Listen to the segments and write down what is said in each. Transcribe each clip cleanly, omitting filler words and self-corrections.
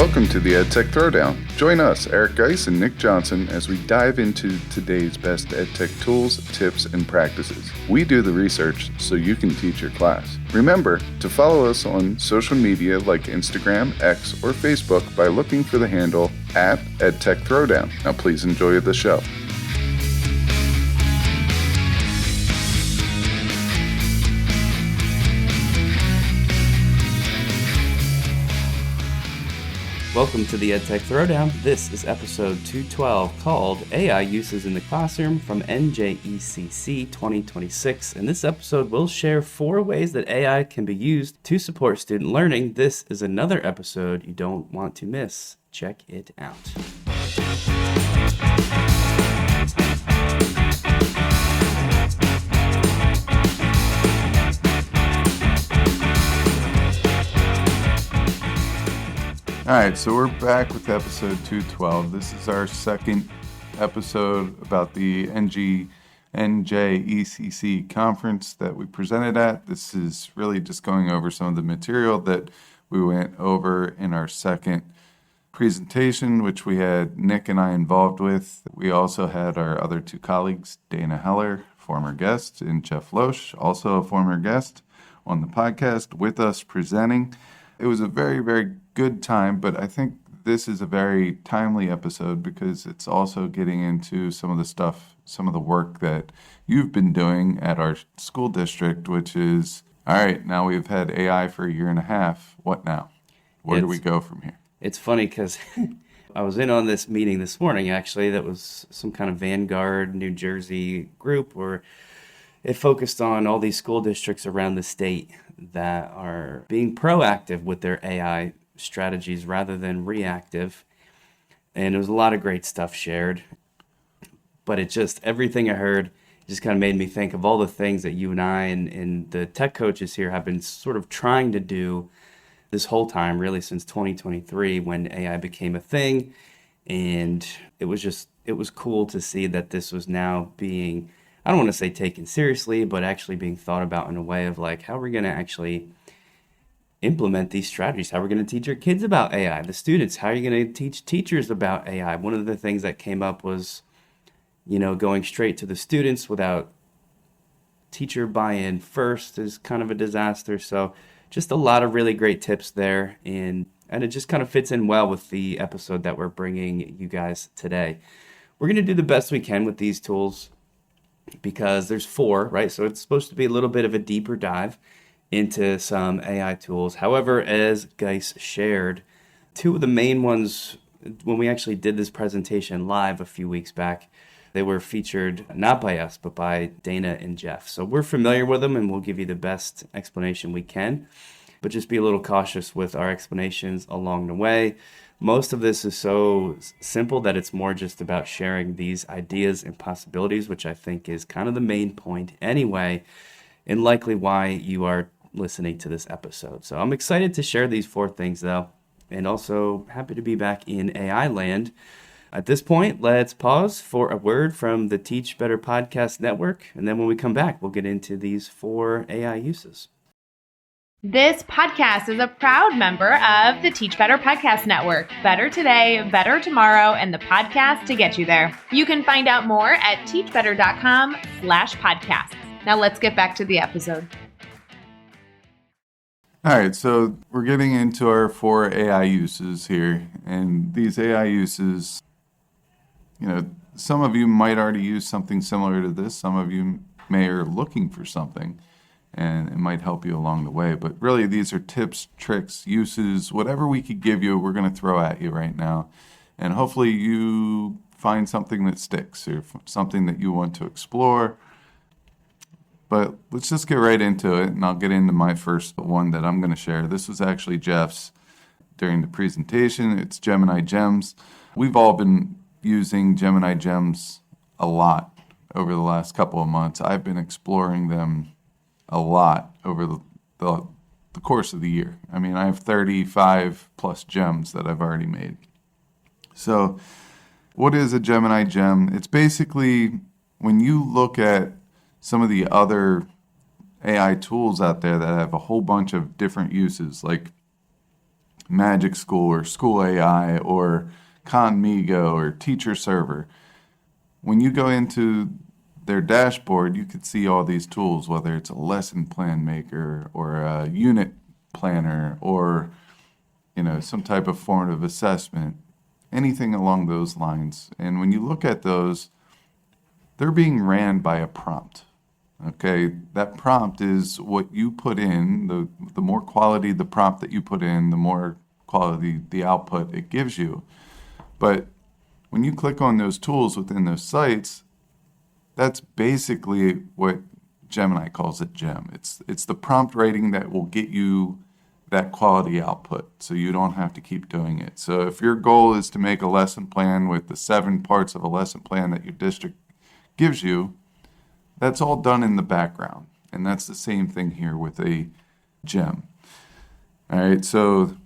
Welcome to the EdTech Throwdown. Join us, Eric Guise and Nick Johnson, as we dive into today's best EdTech tools, tips, and practices. We do the research so you can teach your class. Remember to follow us on social media like Instagram, X, or Facebook by looking for the handle @EdTech Throwdown. Now please enjoy the show. Welcome to the EdTech Throwdown. This is episode 212 called AI Uses in the Classroom from NJECC 2026. In this episode, we'll share 4 ways that AI can be used to support student learning. This is another episode you don't want to miss. Check it out. All right, so we're back with episode 212. This is our second episode about the NJECC conference that we presented at. This is really just going over some of the material that we went over in our second presentation, which we had Nick and I involved with. We also had our other 2 colleagues, Dana Heller, former guest, and Jeff Loesch, also a former guest on the podcast with us presenting. It was a very, very good time, but I think this is a very timely episode because it's also getting into some of the stuff, some of the work that you've been doing at our school district, which is, all right, now we've had AI for a year and a half. What now? Where do we go from here? It's funny because I was in on this meeting this morning, actually, that was some kind of Vanguard, New Jersey group where it focused on all these school districts around the state that are being proactive with their AI strategies rather than reactive. And there was a lot of great stuff shared. But it just, everything I heard just kind of made me think of all the things that you and I and the tech coaches here have been sort of trying to do this whole time, really since 2023 when AI became a thing. And it was cool to see that this was now being, I don't want to say taken seriously, but actually being thought about in a way of like, how are we going to actually implement these strategies? How are we going to teach our kids about AI? The students, how are you going to teach teachers about AI? One of the things that came up was, going straight to the students without teacher buy-in first is kind of a disaster. So just a lot of really great tips there. And it just kind of fits in well with the episode that we're bringing you guys today. We're going to do the best we can with these tools because there's 4, right? So it's supposed to be a little bit of a deeper dive into some AI tools. However, as Guise shared, 2 of the main ones, when we actually did this presentation live a few weeks back, they were featured not by us, but by Dana and Jeff. So we're familiar with them and we'll give you the best explanation we can, but just be a little cautious with our explanations along the way. Most of this is so simple that it's more just about sharing these ideas and possibilities, which I think is kind of the main point anyway, and likely why you are listening to this episode. So I'm excited to share these 4 things though, and also happy to be back in AI land. At this point, let's pause for a word from the Teach Better Podcast Network, and then when we come back, we'll get into these 4 AI uses. This podcast is a proud member of the Teach Better Podcast Network. Better today, better tomorrow, and the podcast to get you there. You can find out more at teachbetter.com/podcasts. Now let's get back to the episode. All right, so we're getting into our 4 AI uses here. And these AI uses, some of you might already use something similar to this. Some of you may are looking for something, and it might help you along the way. But really, these are tips, tricks, uses, whatever we could give you, we're going to throw at you right now. And hopefully you find something that sticks or something that you want to explore. But let's just get right into it, and I'll get into my first one that I'm going to share. This was actually Jeff's during the presentation. It's Gemini Gems. We've all been using Gemini Gems a lot over the last couple of months. I've been exploring them a lot over the course of the year. I mean, I have 35 plus gems that I've already made. So what is a Gemini gem? It's basically when you look at some of the other AI tools out there that have a whole bunch of different uses, like Magic School or School AI or Conmigo or Teacher Server. When you go into their dashboard, you could see all these tools, whether it's a lesson plan maker or a unit planner or some type of formative assessment, anything along those lines. And when you look at those, they're being ran by a prompt. Okay, that prompt is what you put in. The more quality the prompt that you put in, the more quality the output it gives you. But when you click on those tools within those sites, that's basically what Gemini calls a gem. It's the prompt writing that will get you that quality output, so you don't have to keep doing it. So if your goal is to make a lesson plan with the 7 parts of a lesson plan that your district gives you, that's all done in the background. And that's the same thing here with a gem. All right, so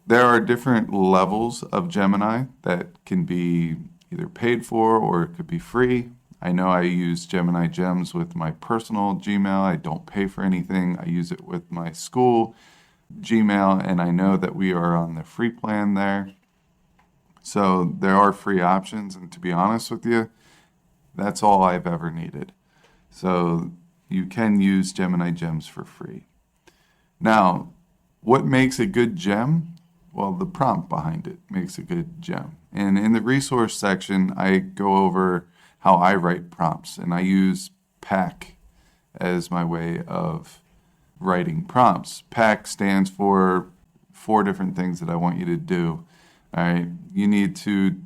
there are different levels of Gemini that can be either paid for or it could be free. I know I use Gemini Gems with my personal Gmail. I don't pay for anything. I use it with my school Gmail, and I know that we are on the free plan there. So there are free options, and to be honest with you, that's all I've ever needed. So you can use Gemini Gems for free. Now, what makes a good gem? Well, the prompt behind it makes a good gem. And in the resource section, I go over how I write prompts, and I use PAC as my way of writing prompts. PAC stands for 4 different things that I want you to do. All right, you need to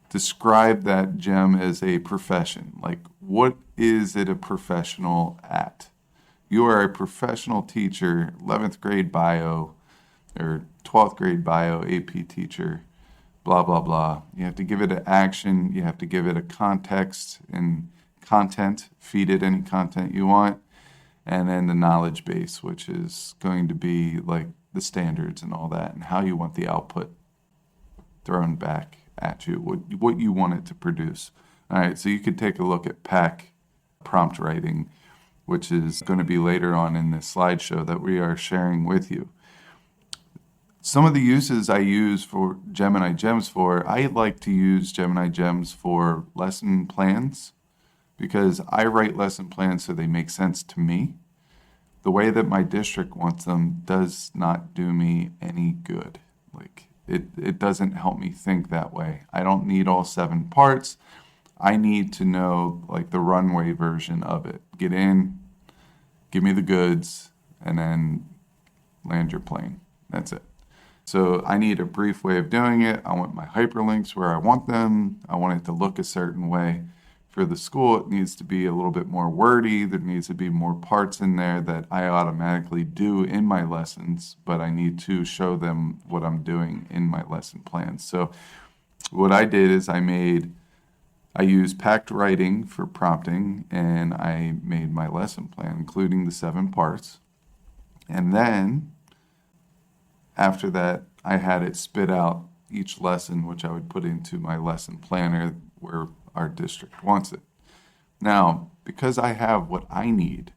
describe that gem as a profession. Like, what is it a professional at? You are a professional teacher, 11th grade bio or 12th grade bio AP teacher, blah, blah, blah. You have to give it an action. You have to give it a context and content, feed it any content you want. And then the knowledge base, which is going to be like the standards and all that and how you want the output thrown back at you, what you want it to produce. All right, so you could take a look at PAC prompt writing, which is going to be later on in this slideshow that we are sharing with you. Some of the uses I use for Gemini Gems for, I like to use Gemini Gems for lesson plans because I write lesson plans so they make sense to me. The way that my district wants them does not do me any good. Like, it doesn't help me think that way. I don't need all 7 parts. I need to know like the runway version of it. Get in, give me the goods, and then land your plane. That's it. So I need a brief way of doing it. I want my hyperlinks where I want them. I want it to look a certain way. For the school, it needs to be a little bit more wordy. There needs to be more parts in there that I automatically do in my lessons, but I need to show them what I'm doing in my lesson plans. So what I did is I used packed writing for prompting, and I made my lesson plan, including the 7 parts. And then after that, I had it spit out each lesson, which I would put into my lesson planner where our district wants it. Now, because I have what I need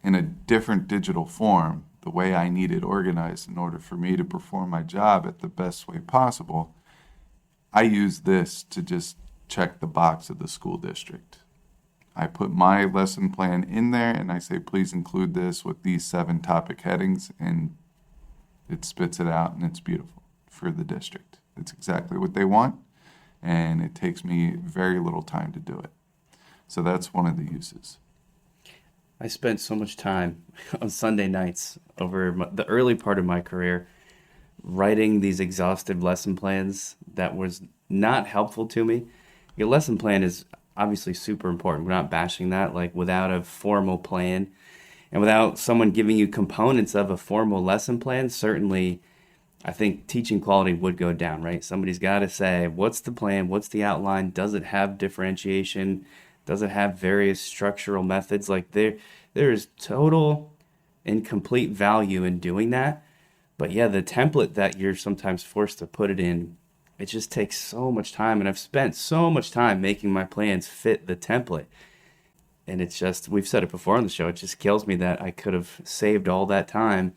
in a different digital form, the way I need it organized in order for me to perform my job at the best way possible, I use this to just check the box of the school district. I put my lesson plan in there and I say, please include this with these 7 topic headings, and it spits it out, and it's beautiful for the district. It's exactly what they want, and it takes me very little time to do it. So that's one of the uses. I spent so much time on Sunday nights over the early part of my career writing these exhaustive lesson plans that was not helpful to me. Your lesson plan is obviously super important. We're not bashing that. Like, without a formal plan and without someone giving you components of a formal lesson plan, certainly I think teaching quality would go down, right? Somebody's got to say, what's the plan? What's the outline? Does it have differentiation? Does it have various structural methods? Like, there is total and complete value in doing that. But yeah, the template that you're sometimes forced to put it in, it just takes so much time. And I've spent so much time making my plans fit the template. And it's just, we've said it before on the show, it just kills me that I could have saved all that time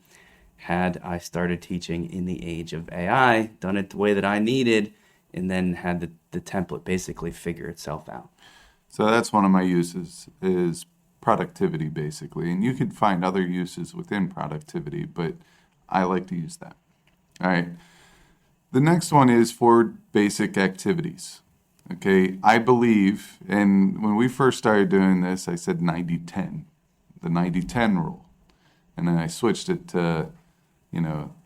had I started teaching in the age of AI, done it the way that I needed, and then had the template basically figure itself out. So that's one of my uses is productivity, basically. And you can find other uses within productivity, but I like to use that. All right. The next one is for basic activities. Okay. I believe, and when we first started doing this, I said 90-10, the 90-10 rule. And then I switched it to,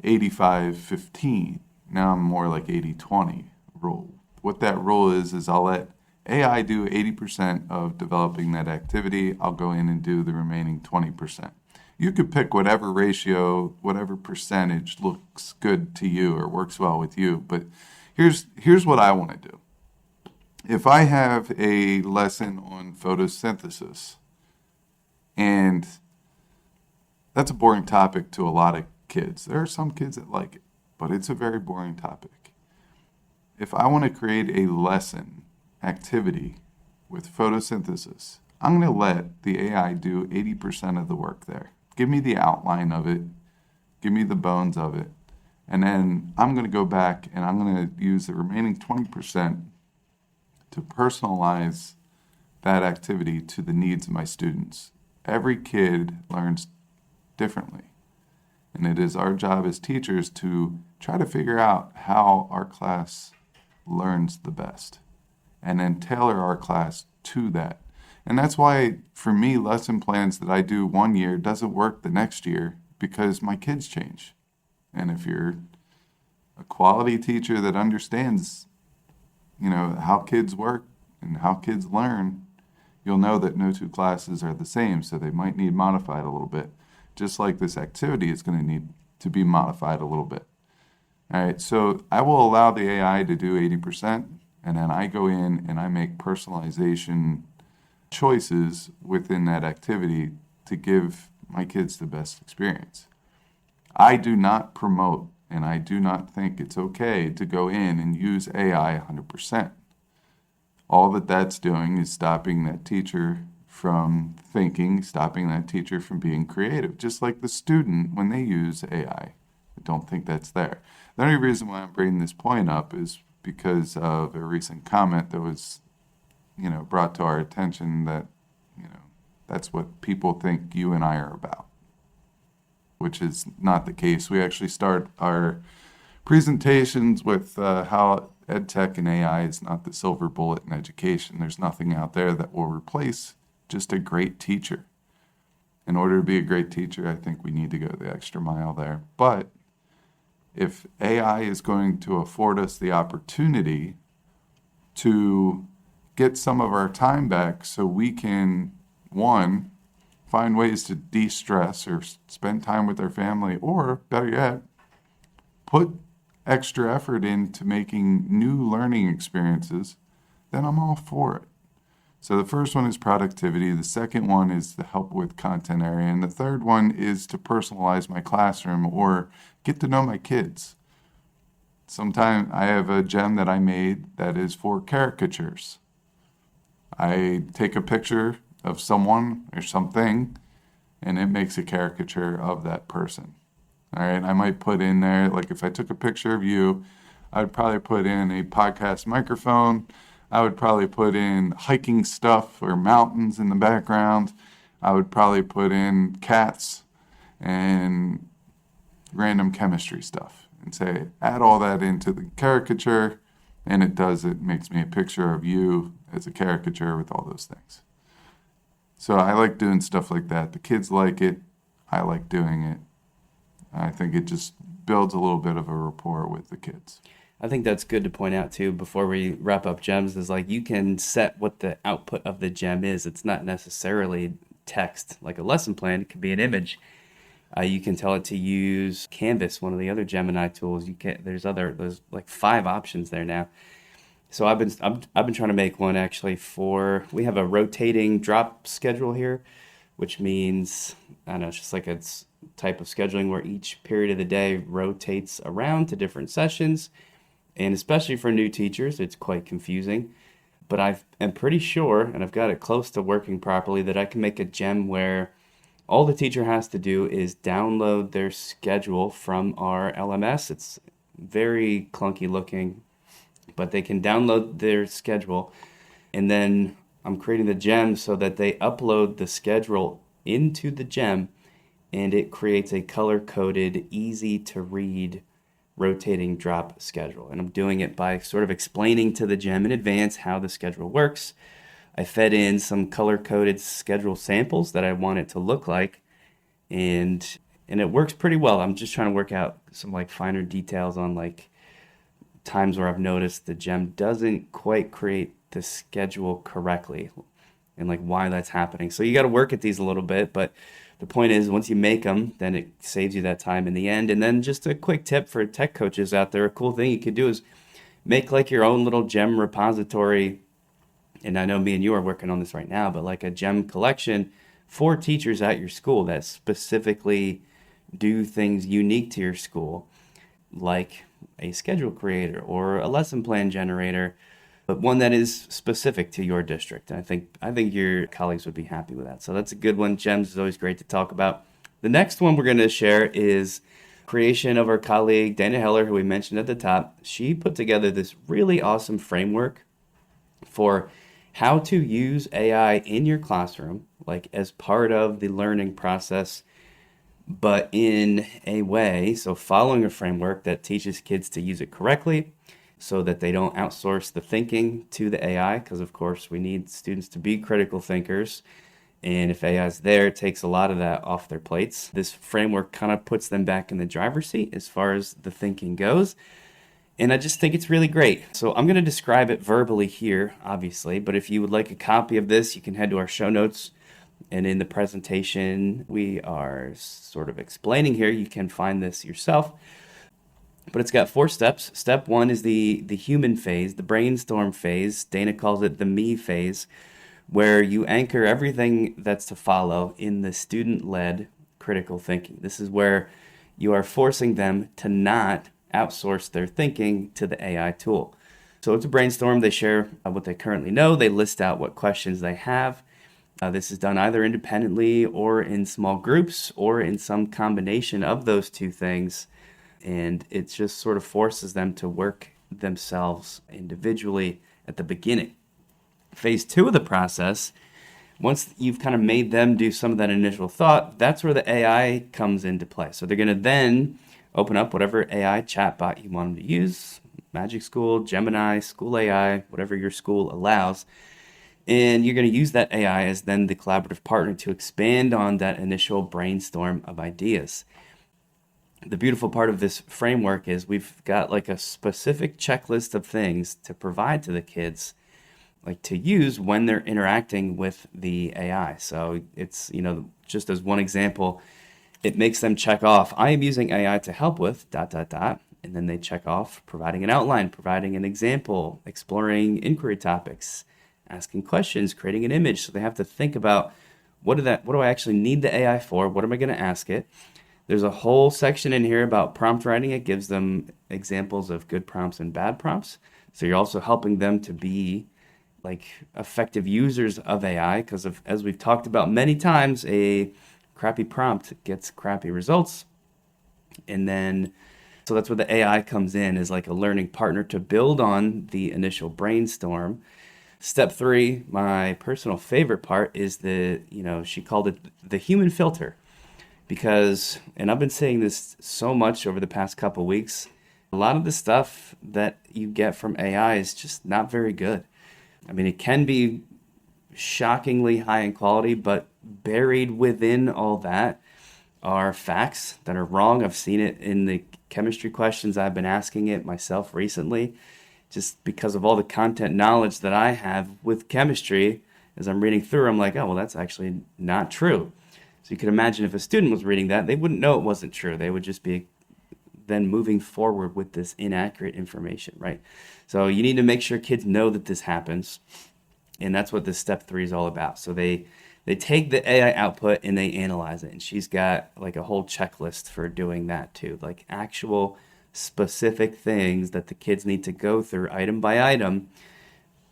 85-15. Now I'm more like 80-20 rule. What that rule is I'll let AI do 80% of developing that activity. I'll go in and do the remaining 20%. You could pick whatever ratio, whatever percentage looks good to you or works well with you. But here's what I want to do. If I have a lesson on photosynthesis, and that's a boring topic to a lot of kids. There are some kids that like it, but it's a very boring topic. If I want to create a lesson activity with photosynthesis, I'm going to let the AI do 80% of the work there. Give me the outline of it, give me the bones of it, and then I'm going to go back and I'm going to use the remaining 20% to personalize that activity to the needs of my students. Every kid learns differently, and it is our job as teachers to try to figure out how our class learns the best and then tailor our class to that. And that's why, for me, lesson plans that I do one year doesn't work the next year because my kids change. And if you're a quality teacher that understands, how kids work and how kids learn, you'll know that no two classes are the same, so they might need modified a little bit. Just like this activity is going to need to be modified a little bit. All right, so I will allow the AI to do 80%, and then I go in and I make personalization choices within that activity to give my kids the best experience. I do not promote, and I do not think it's okay to go in and use AI 100%. All that's doing is stopping that teacher from thinking, stopping that teacher from being creative, just like the student when they use AI. I don't think that's there. The only reason why I'm bringing this point up is because of a recent comment that was, brought to our attention that, that's what people think you and I are about, which is not the case. We actually start our presentations with how EdTech and AI is not the silver bullet in education. There's nothing out there that will replace just a great teacher. In order to be a great teacher, I think we need to go the extra mile there. But if AI is going to afford us the opportunity to get some of our time back so we can, one, find ways to de-stress or spend time with our family, or better yet, put extra effort into making new learning experiences, then I'm all for it. So the first one is productivity. The second one is the help with content area. And the third one is to personalize my classroom or get to know my kids. Sometimes I have a gem that I made that is for caricatures. I take a picture of someone or something, and it makes a caricature of that person. All right, I might put in there, like if I took a picture of you, I would probably put in a podcast microphone. I would probably put in hiking stuff or mountains in the background. I would probably put in cats and random chemistry stuff and say, add all that into the caricature, and it makes me a picture of you as a caricature with all those things. So I like doing stuff like that. The kids like it. I like doing it. I think it just builds a little bit of a rapport with the kids. I think that's good to point out too before we wrap up gems is like you can set what the output of the gem is. It's not necessarily text like a lesson plan. It could be an image. You can tell it to use Canvas, one of the other Gemini tools. There's like 5 options there now. So I've been trying to make one actually we have a rotating drop schedule here, which means I don't know, it's just like a type of scheduling where each period of the day rotates around to different sessions. And especially for new teachers, it's quite confusing. But I'm pretty sure, and I've got it close to working properly, that I can make a gem where all the teacher has to do is download their schedule from our LMS. It's very clunky looking, but they can download their schedule, and then I'm creating the gem so that they upload the schedule into the gem, and it creates a color-coded, easy-to-read rotating drop schedule. And I'm doing it by sort of explaining to the gem in advance how the schedule works. I fed in some color-coded schedule samples that I want it to look like, and it works pretty well. I'm just trying to work out some like finer details on like times where I've noticed the gem doesn't quite create the schedule correctly and like why that's happening. So you got to work at these a little bit, but the point is once you make them, then it saves you that time in the end. And then just a quick tip for tech coaches out there, a cool thing you could do is make like your own little gem repository. And I know me and you are working on this right now, but like a gem collection for teachers at your school that specifically do things unique to your school, like a schedule creator or a lesson plan generator, but one that is specific to your district. And I think your colleagues would be happy with that. So that's a good one. Gems is always great to talk about. The next one we're going to share is creation of our colleague Dana Heller, who we mentioned at the top. She put together this really awesome framework for how to use AI in your classroom, like as part of the learning process, but in a way, so following a framework that teaches kids to use it correctly so that they don't outsource the thinking to the AI, because of course we need students to be critical thinkers. And if AI is there, it takes a lot of that off their plates. This framework kind of puts them back in the driver's seat as far as the thinking goes. And I just think it's really great. So I'm going to describe it verbally here, obviously, but if you would like a copy of this, you can head to our show notes. And in the presentation we are sort of explaining here, you can find this yourself. But it's got 4 steps. Step 1 is the human phase, the brainstorm phase. Dana calls it the me phase, where you anchor everything that's to follow in the student-led critical thinking. This is where you are forcing them to not outsource their thinking to the AI tool. So it's a brainstorm. They share what they currently know. They list out what questions they have. This is done either independently or in small groups or in some combination of those two things. And it just sort of forces them to work themselves individually at the beginning. Phase 2 of the process, once you've kind of made them do some of that initial thought, that's where the AI comes into play. So they're going to then open up whatever AI chatbot you want them to use, Magic School, Gemini, School AI, whatever your school allows. And you're going to use that AI as then the collaborative partner to expand on that initial brainstorm of ideas. The beautiful part of this framework is we've got like a specific checklist of things to provide to the kids, like to use when they're interacting with the AI. So it's, just as one example, it makes them check off, I am using AI to help with ... And then they check off providing an outline, providing an example, exploring inquiry topics, asking questions, creating an image. So they have to think about what do I actually need the AI for? What am I going to ask it? There's a whole section in here about prompt writing. It gives them examples of good prompts and bad prompts. So you're also helping them to be like effective users of AI, because as we've talked about many times, a crappy prompt gets crappy results. And then, so that's where the AI comes in, is like a learning partner to build on the initial brainstorm. Step 3, my personal favorite part, is she called it the human filter. Because, and I've been saying this so much over the past couple weeks, a lot of the stuff that you get from AI is just not very good. I mean, it can be shockingly high in quality, but buried within all that are facts that are wrong. I've seen it in the chemistry questions I've been asking it myself recently, just because of all the content knowledge that I have with chemistry. As I'm reading through, I'm like, oh, well, that's actually not true. So you can imagine if a student was reading that, they wouldn't know it wasn't true. They would just be then moving forward with this inaccurate information, right? So you need to make sure kids know that this happens. And that's what this step 3 is all about. So they take the AI output and they analyze it. And she's got like a whole checklist for doing that too, like actual specific things that the kids need to go through item by item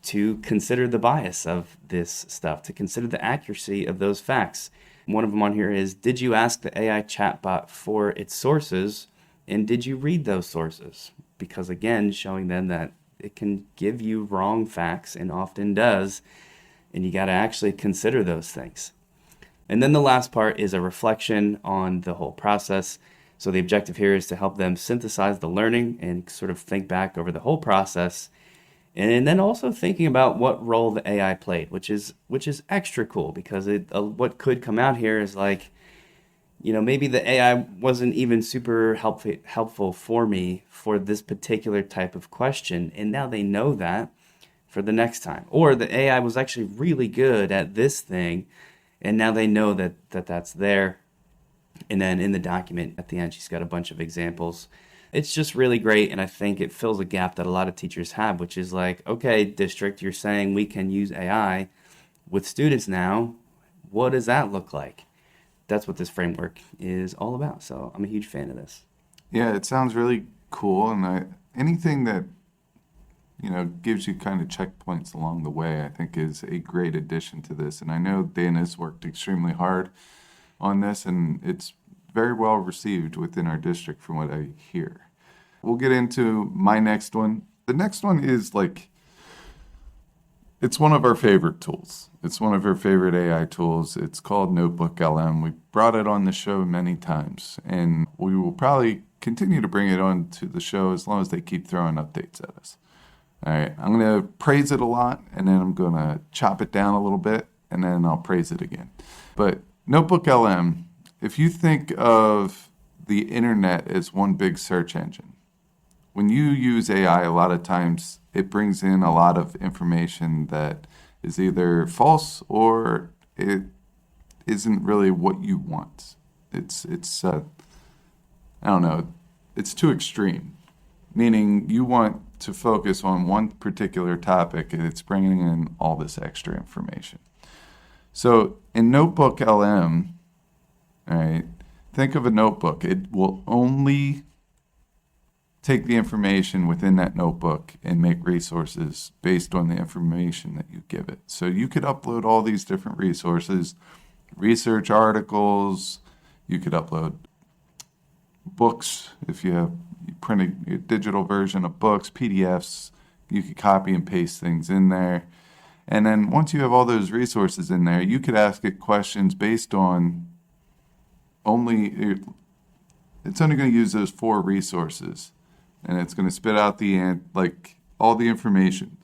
to consider the bias of this stuff, to consider the accuracy of those facts. One of them on here is, did you ask the AI chatbot for its sources, and did you read those sources? Because again, showing them that it can give you wrong facts and often does, and you got to actually consider those things. And then the last part is a reflection on the whole process. So the objective here is to help them synthesize the learning and sort of think back over the whole process. And then also thinking about what role the AI played, which is extra cool, because what could come out here is like, maybe the AI wasn't even super helpful for me for this particular type of question. And now they know that for the next time. Or the AI was actually really good at this thing, and now they know that's there. And then in the document at the end, she's got a bunch of examples. It's just really great, and I think it fills a gap that a lot of teachers have, which is like, okay, district, you're saying we can use AI with students now. What does that look like? That's what this framework is all about. So I'm a huge fan of this. Yeah, it sounds really cool, and anything that gives you kind of checkpoints along the way, I think is a great addition to this. And I know Dana's worked extremely hard on this, and it's very well received within our district from what I hear. We'll get into my next one. The next one is it's one of our favorite tools. It's one of our favorite AI tools. It's called NotebookLM. We brought it on the show many times, and we will probably continue to bring it on to the show as long as they keep throwing updates at us. All right, I'm going to praise it a lot, and then I'm going to chop it down a little bit, and then I'll praise it again. But NotebookLM, if you think of the internet as one big search engine, when you use AI, a lot of times it brings in a lot of information that is either false or it isn't really what you want. It's I don't know, it's too extreme, meaning you want to focus on one particular topic and it's bringing in all this extra information. So in NotebookLM, all right, think of a notebook. It will only take the information within that notebook and make resources based on the information that you give it. So you could upload all these different resources, research articles, you could upload books if you print a digital version of books, PDFs, you could copy and paste things in there. And then once you have all those resources in there, you could ask it questions based on it's only going to use those 4 resources, and it's going to spit out all the information.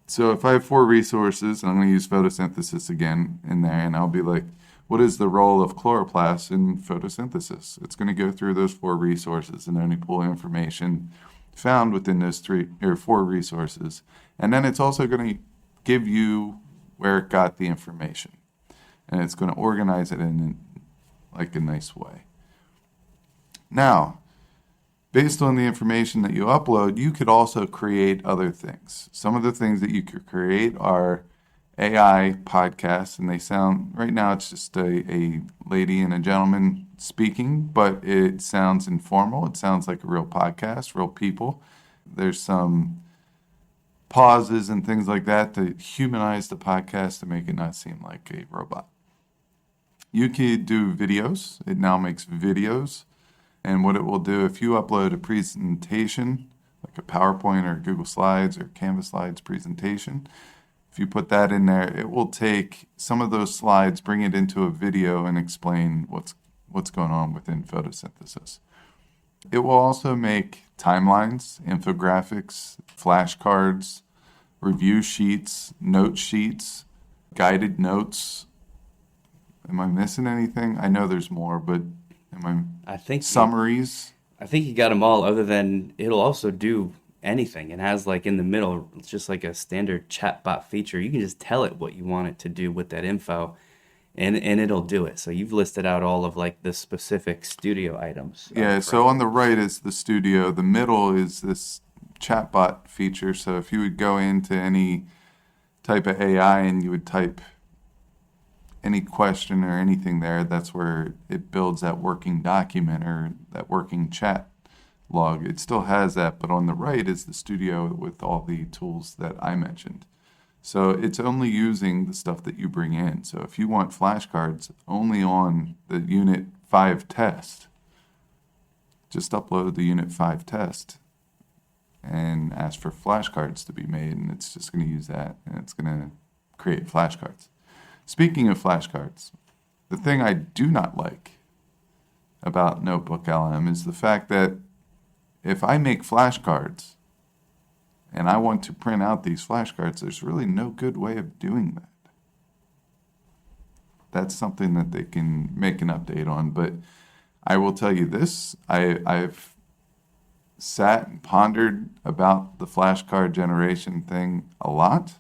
So if I have 4 resources, and I'm going to use photosynthesis again in there, and I'll be like, what is the role of chloroplasts in photosynthesis? It's going to go through those 4 resources and only pull information found within those 3 or 4 resources. And then it's also going to give you where it got the information, and it's going to organize it in a nice way. Now, based on the information that you upload, you could also create other things. Some of the things that you could create are AI podcasts, and they sound, right now it's just a lady and a gentleman speaking, but it sounds informal. It sounds like a real podcast, real people. There's some pauses and things like that to humanize the podcast to make it not seem like a robot. You could do videos. It now makes videos. And what it will do, if you upload a presentation, like a PowerPoint or Google Slides or Canva Slides presentation, if you put that in there, it will take some of those slides, bring it into a video, and explain what's going on within photosynthesis. It will also make timelines, infographics, flashcards, review sheets, note sheets, guided notes. Am I missing anything? I know there's more, but I think summaries? I think you got them all, other than it'll also do anything. It has in the middle, it's just like a standard chatbot feature. You can just tell it what you want it to do with that info, and it'll do it. So you've listed out all of the specific studio items. Yeah, so on the right is the studio. The middle is this chatbot feature. So if you would go into any type of AI and you would type any question or anything there, that's where it builds that working document or that working chat log. It still has that, but on the right is the studio with all the tools that I mentioned. So it's only using the stuff that you bring in. So if you want flashcards only on the Unit 5 test, just upload the Unit 5 test and ask for flashcards to be made, and it's just going to use that, and it's going to create flashcards. Speaking of flashcards, the thing I do not like about NotebookLM is the fact that if I make flashcards and I want to print out these flashcards, there's really no good way of doing that. That's something that they can make an update on, but I will tell you this, I've sat and pondered about the flashcard generation thing a lot,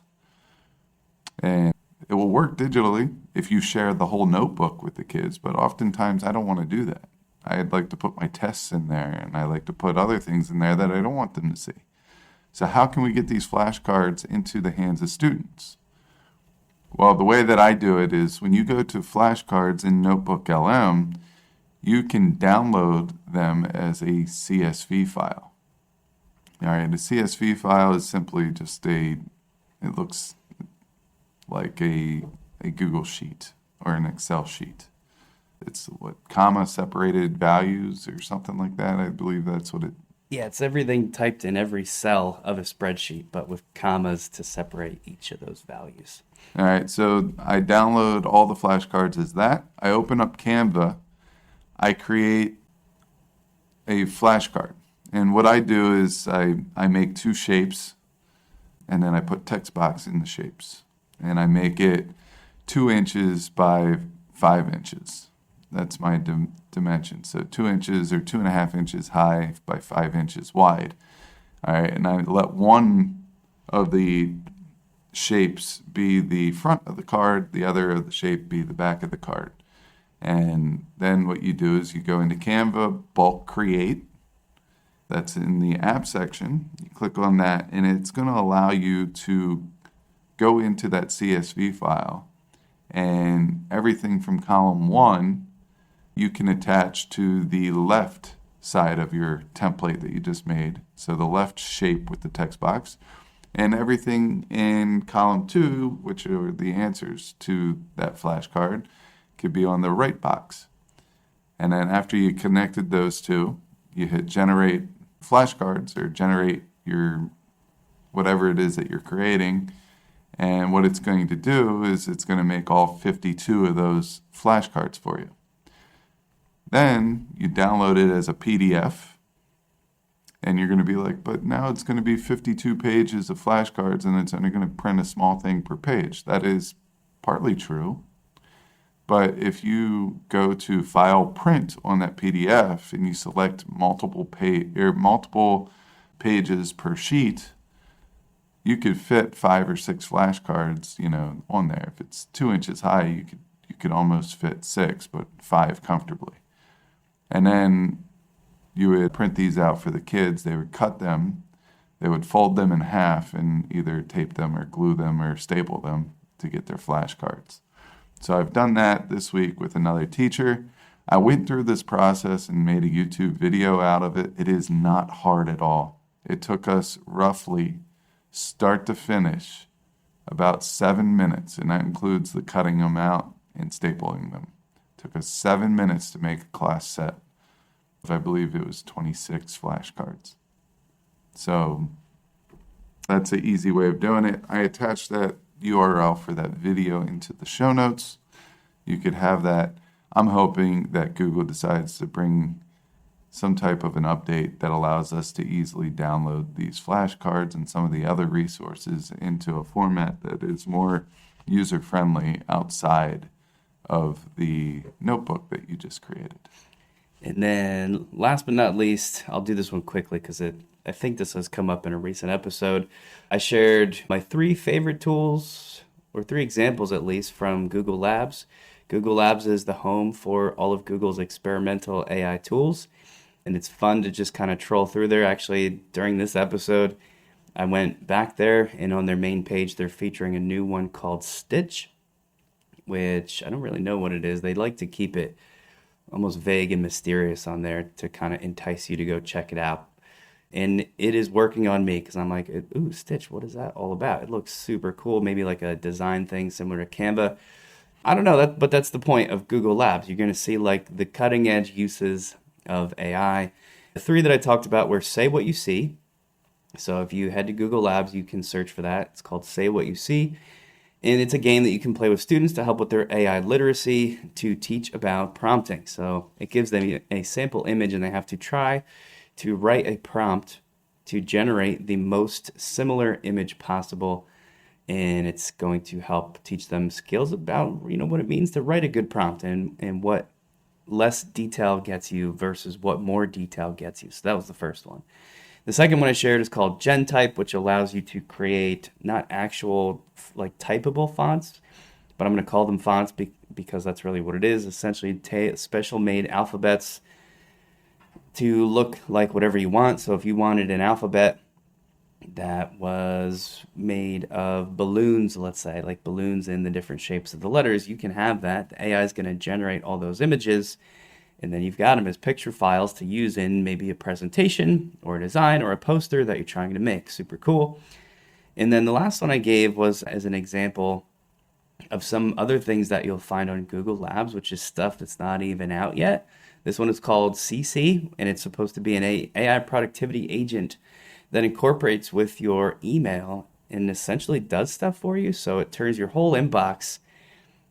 and it will work digitally if you share the whole notebook with the kids, but oftentimes I don't want to do that. I'd like to put my tests in there, and I like to put other things in there that I don't want them to see. So how can we get these flashcards into the hands of students? Well, the way that I do it is when you go to flashcards in NotebookLM, you can download them as a CSV file. All right, a CSV file is simply just it looks like a Google sheet or an Excel sheet. It's comma separated values or something like that. I believe that's what it. Yeah, it's everything typed in every cell of a spreadsheet, but with commas to separate each of those values. All right, so I download all the flashcards as that. I open up Canva. I create a flashcard. And what I do is I make two shapes, and then I put text box in the shapes. And I make it 2 inches by 5 inches. That's my dimension. So 2 inches or 2.5 inches high by 5 inches wide. All right, and I let one of the shapes be the front of the card, the other of the shape be the back of the card. And then what you do is you go into Canva, bulk create. That's in the app section. You click on that, and it's going to allow you to go into that CSV file. And everything from column 1, you can attach to the left side of your template that you just made. So the left shape with the text box. And everything in column 2, which are the answers to that flashcard, could be on the right box. And then after you connected those two, you hit generate flashcards or generate your whatever it is that you're creating. And what it's going to do is it's going to make all 52 of those flashcards for you. Then you download it as a PDF, and you're going to be like, but now it's going to be 52 pages of flashcards, and it's only going to print a small thing per page. That is partly true. But if you go to File Print on that PDF and you select multiple pages per sheet, you could fit 5 or 6 flashcards, on there. If it's 2 inches high, you could almost fit 6, but 5 comfortably. And then you would print these out for the kids. They would cut them. They would fold them in half and either tape them or glue them or staple them to get their flashcards. So I've done that this week with another teacher. I went through this process and made a YouTube video out of it. It is not hard at all. It took us roughly, start to finish, about 7 minutes, and that includes the cutting them out and stapling them. It took us 7 minutes to make a class set. I believe it was 26 flashcards. So that's an easy way of doing it. I attached that URL for that video into the show notes. You could have that. I'm hoping that Google decides to bring some type of an update that allows us to easily download these flashcards and some of the other resources into a format that is more user-friendly outside of the notebook that you just created. And then last but not least, I'll do this one quickly because I think this has come up in a recent episode. I shared my 3 favorite tools, or 3 examples at least, from Google Labs. Google Labs is the home for all of Google's experimental AI tools, and it's fun to just kind of troll through there. Actually, during this episode, I went back there, and on their main page, they're featuring a new one called Stitch, which I don't really know what it is. They like to keep it almost vague and mysterious on there to kind of entice you to go check it out. And it is working on me because I'm like, ooh, Stitch, what is that all about? It looks super cool. Maybe like a design thing similar to Canva. I don't know, but that's the point of Google Labs. You're going to see like the cutting edge uses of AI. The 3 that I talked about were Say What You See. So if you head to Google Labs, you can search for that. It's called Say What You See. And it's a game that you can play with students to help with their AI literacy, to teach about prompting. So it gives them a sample image and they have to try to write a prompt to generate the most similar image possible. And it's going to help teach them skills about, what it means to write a good prompt and what less detail gets you versus what more detail gets you. So that was the first one. The second one I shared is called GenType, which allows you to create not actual like typable fonts, but I'm going to call them fonts because that's really what it is. Essentially, special made alphabets to look like whatever you want. So if you wanted an alphabet that was made of balloons, let's say, like balloons in the different shapes of the letters, you can have that. The AI is going to generate all those images, and then you've got them as picture files to use in maybe a presentation or a design or a poster that you're trying to make. Super cool. And then the last one I gave was as an example of some other things that you'll find on Google Labs, which is stuff that's not even out yet. This one is called CC, and it's supposed to be an AI productivity agent that incorporates with your email and essentially does stuff for you. So it turns your whole inbox.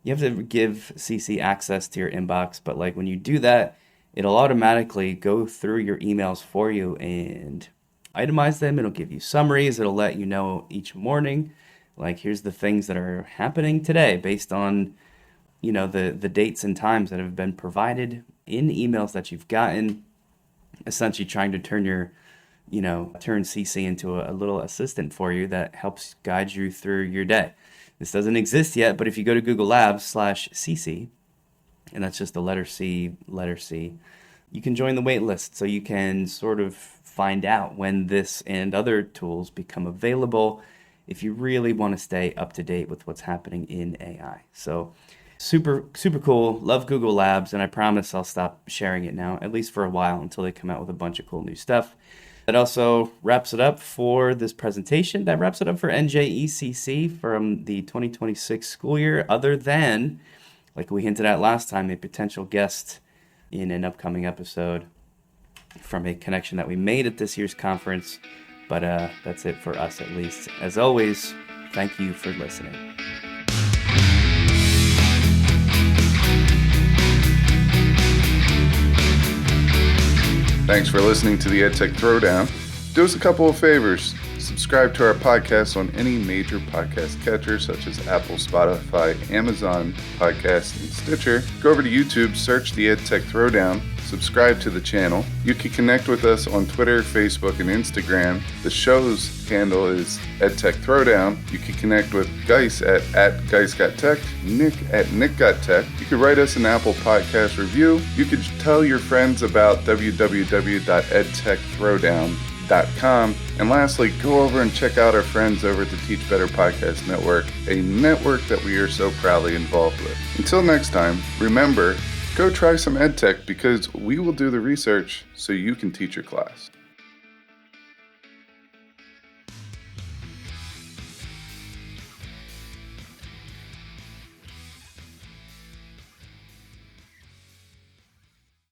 You have to give CC access to your inbox, but like when you do that, it'll automatically go through your emails for you and itemize them. It'll give you summaries. It'll let you know each morning, like here's the things that are happening today based on, the dates and times that have been provided in emails that you've gotten, essentially trying to turn turn CC into a little assistant for you that helps guide you through your day. This doesn't exist yet, but if you go to Google Labs/CC, and that's just the letter C, you can join the wait list. So you can sort of find out when this and other tools become available if you really want to stay up to date with what's happening in AI. So super, super cool. Love Google Labs, and I promise I'll stop sharing it now, at least for a while, until they come out with a bunch of cool new stuff. That also wraps it up for this presentation. That wraps it up for NJECC from the 2026 school year, other than, like we hinted at last time, a potential guest in an upcoming episode from a connection that we made at this year's conference. But that's it for us, at least. As always, thank you for listening. Thanks for listening to the EdTech Throwdown. Do us a couple of favors. Subscribe to our podcast on any major podcast catcher such as Apple, Spotify, Amazon Podcast, and Stitcher. Go over to YouTube, search the EdTech Throwdown, subscribe to the channel. You can connect with us on Twitter, Facebook, and Instagram. The show's handle is EdTech Throwdown. You can connect with Guise at GuiseGotTech, Nick at NickGotTech. You could write us an Apple Podcast review. You could tell your friends about www.edtechthrowdown.com. And lastly, go over and check out our friends over at the Teach Better Podcast Network, a network that we are so proudly involved with. Until next time, remember, go try some EdTech because we will do the research so you can teach your class.